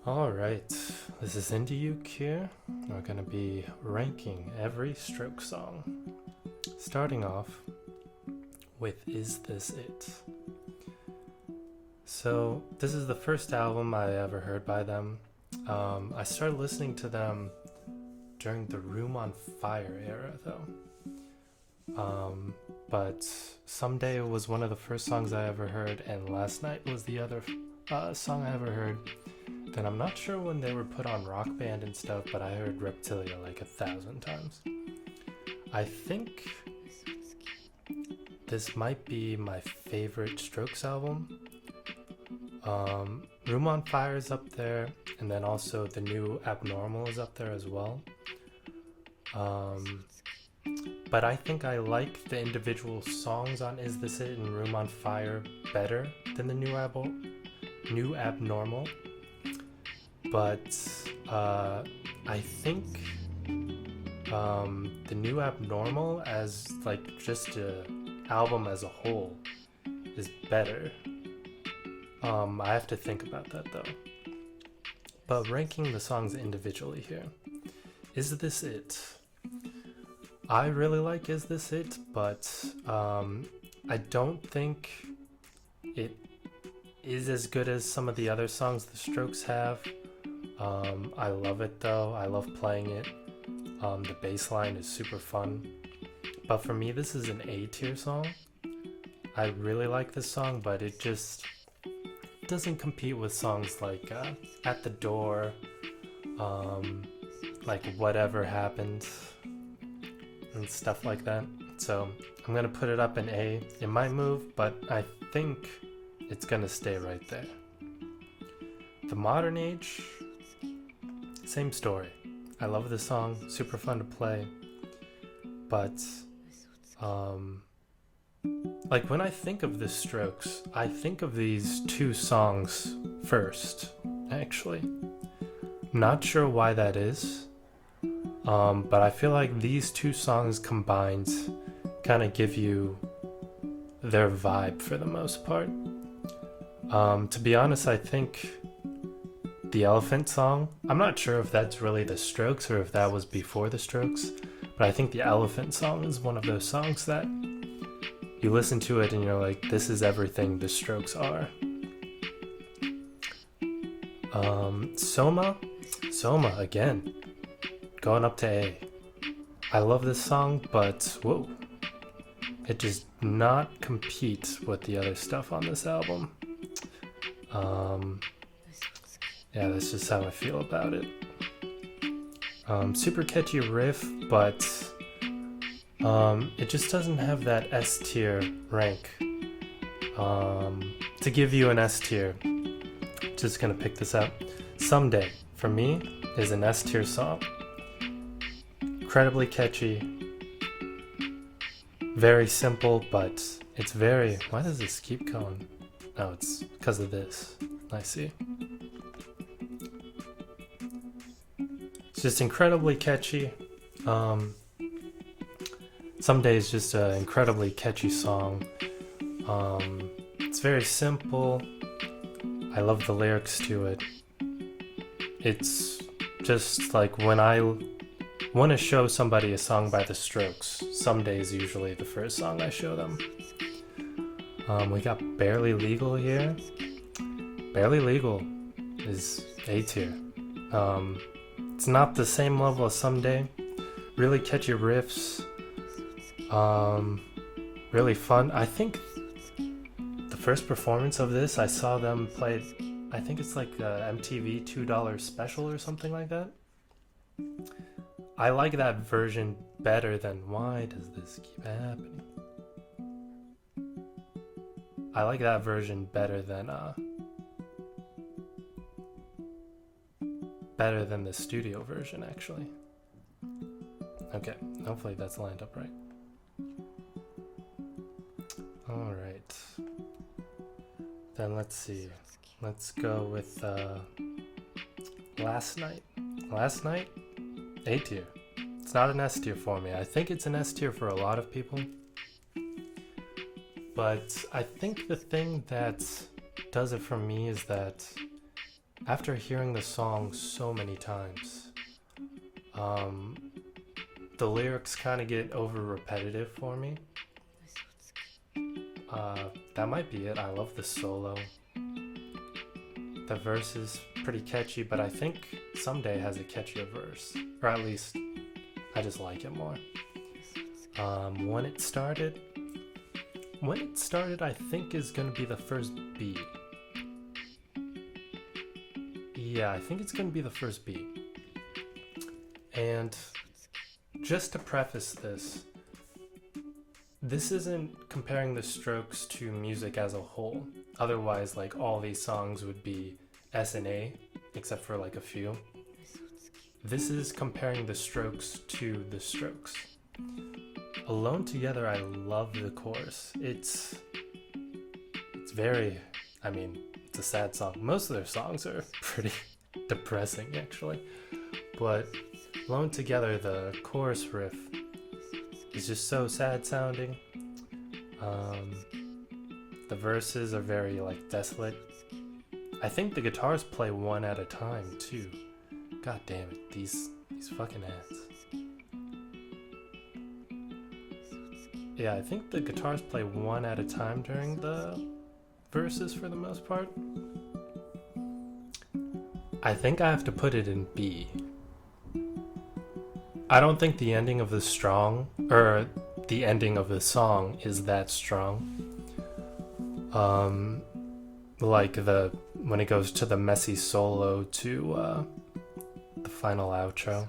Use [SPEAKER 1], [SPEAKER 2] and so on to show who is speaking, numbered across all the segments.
[SPEAKER 1] Alright, this is IndieUke here. We're gonna be ranking every Stroke song. Starting off with Is This It? So, this is the first album I ever heard by them. I started listening to them during the Room on Fire era, though. But Someday was one of the first songs I ever heard, and Last Night was the other song I ever heard. Then I'm not sure when they were put on Rock Band and stuff, but I heard Reptilia like 1,000 times. I think this might be my favorite Strokes album. Room on Fire is up there, and then also the new Abnormal is up there as well. But I think I like the individual songs on Is This It and Room on Fire better than the new Abnormal. But I think the new Abnormal as like just an album as a whole is better. I have to think about that though. But ranking the songs individually here. Is This It? I really like Is This It, but I don't think it is as good as some of the other songs the Strokes have. I love it though. I love playing it. The bass line is super fun. But for me, this is an A tier song. I really like this song, but it just doesn't compete with songs like At the Door, like Whatever Happened, and stuff like that. So I'm gonna put it up in A. It might move, but I think it's gonna stay right there. The Modern Age, same story. I love this song, super fun to play. But like when I think of the Strokes, I think of these two songs first, actually. Not sure why that is. But I feel like these two songs combined kind of give you their vibe for the most part. To be honest, I think the Elephant song, I'm not sure if that's really the Strokes or if that was before the Strokes, but I think the Elephant song is one of those songs that you listen to it and you're like, this is everything the Strokes are. Soma again, going up to A. I love this song, but whoa, it does not compete with the other stuff on this album. Yeah, that's just how I feel about it. Super catchy riff, but it just doesn't have that S tier rank. To give you an S tier, just gonna pick this up. Someday, for me, is an S tier song. Incredibly catchy, very simple, but it's very... Why does this keep going? Oh, it's because of this. I see. It's just incredibly catchy. Someday is just an incredibly catchy song. It's very simple. I love the lyrics to it. It's just like when I want to show somebody a song by the Strokes, Someday is usually the first song I show them. We got Barely Legal here. Barely Legal is A tier. It's not the same level as Someday. Really catchy riffs. Really fun. I think the first performance of this, I saw them play, I think it's like a MTV $2 special or something like that. I like that version better than... Why does this keep happening? I like that version better than the studio version, actually. Okay, hopefully that's lined up right. Alright. Then let's see. Let's go with Last Night. Last Night? A tier. It's not an S tier for me. I think it's an S tier for a lot of people. But I think the thing that does it for me is that after hearing the song so many times, um, the lyrics kind of get over repetitive for me. That might be it. I love the solo. The verse is pretty catchy, but I think Someday has a catchier verse. Or at least, I just like it more. When it started, I think is gonna be the first B. Yeah, I think it's gonna be the first B. And just to preface this, this isn't comparing the Strokes to music as a whole. Otherwise, like, all these songs would be S and A, except for like a few. This is comparing the Strokes to the Strokes. Alone Together, I love the chorus. It's very, I mean, it's a sad song. Most of their songs are pretty depressing, actually. But Alone Together, the chorus riff is just so sad sounding. The verses are very like desolate. I think the guitars play one at a time too. God damn it, these fucking ads. Yeah, I think the guitars play one at a time during the verses for the most part. I think I have to put it in B. I don't think the ending of the song is that strong. Like when it goes to the messy solo to the final outro.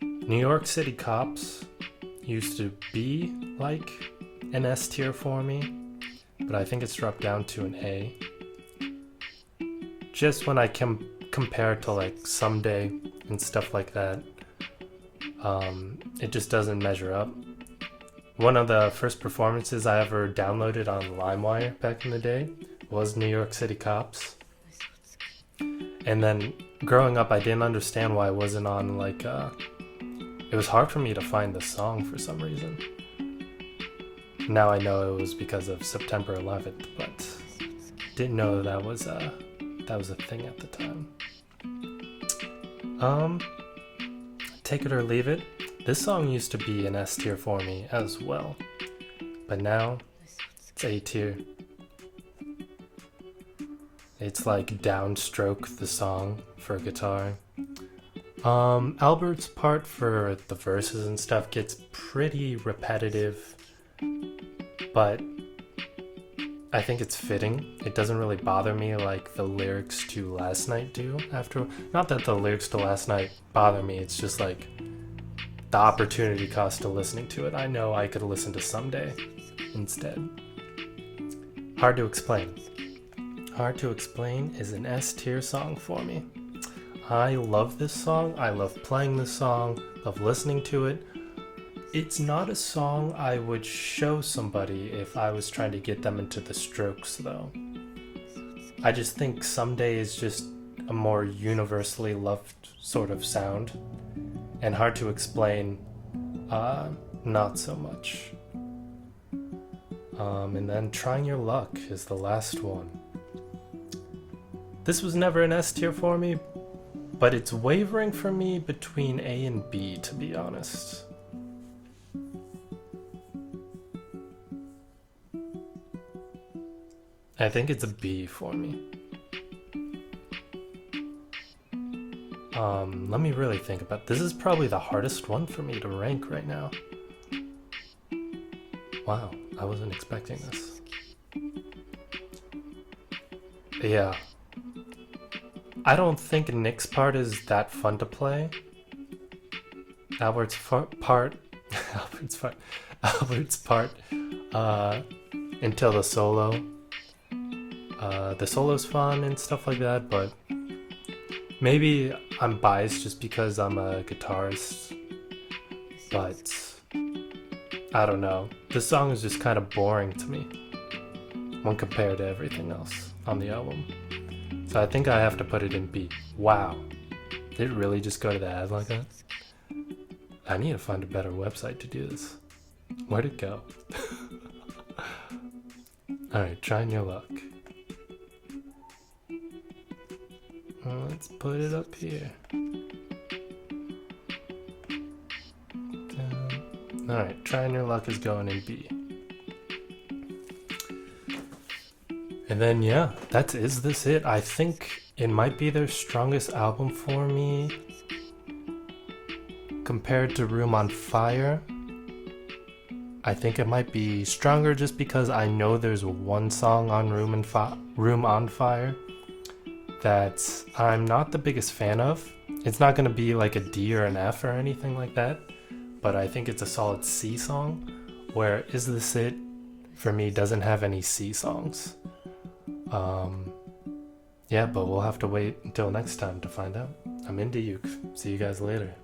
[SPEAKER 1] New York City Cops used to be like an S tier for me, but I think it's dropped down to an A. Just when I compare it to like Someday and stuff like that, it just doesn't measure up. One of the first performances I ever downloaded on LimeWire back in the day was New York City Cops. And then growing up, I didn't understand why it wasn't on like, it was hard for me to find the song for some reason. Now I know it was because of September 11th, but didn't know that was a thing at the time. Take it or leave it. This song used to be an S tier for me as well, but now it's A tier. It's like downstroke the song for guitar. Albert's part for the verses and stuff gets pretty repetitive, but I think it's fitting. It doesn't really bother me like the lyrics to Last Night do after. Not that the lyrics to Last Night bother me, it's just like the opportunity cost to listening to it. I know I could listen to Someday instead. Hard to Explain. Hard to Explain is an S tier song for me. I love this song. I love playing this song, love listening to it. It's not a song I would show somebody if I was trying to get them into the Strokes, though. I just think Someday is just a more universally loved sort of sound, and Hard to Explain, not so much. And then Trying Your Luck is the last one. This was never an S tier for me, but it's wavering for me between A and B, to be honest. I think it's a B for me. Let me really think about this. Is probably the hardest one for me to rank right now. Wow, I wasn't expecting this. But yeah. I don't think Nick's part is that fun to play. Albert's part until the solo. The solo's fun and stuff like that, but maybe I'm biased just because I'm a guitarist. But I don't know. This song is just kind of boring to me when compared to everything else on the album. So I think I have to put it in B. Wow. Did it really just go to the ad like that? I need to find a better website to do this. Where'd it go? Alright, Trying Your Luck. Let's put it up here. Alright, Trying Your Luck is going in B. And then yeah, is this it? I think it might be their strongest album for me compared to Room on Fire. I think it might be stronger just because I know there's one song on Room on Fire that I'm not the biggest fan of. It's not going to be like a D or an F or anything like that, but I think it's a solid C song, where Is This It for me doesn't have any C songs. Yeah, but we'll have to wait until next time to find out. I'm into Uke. See you guys later.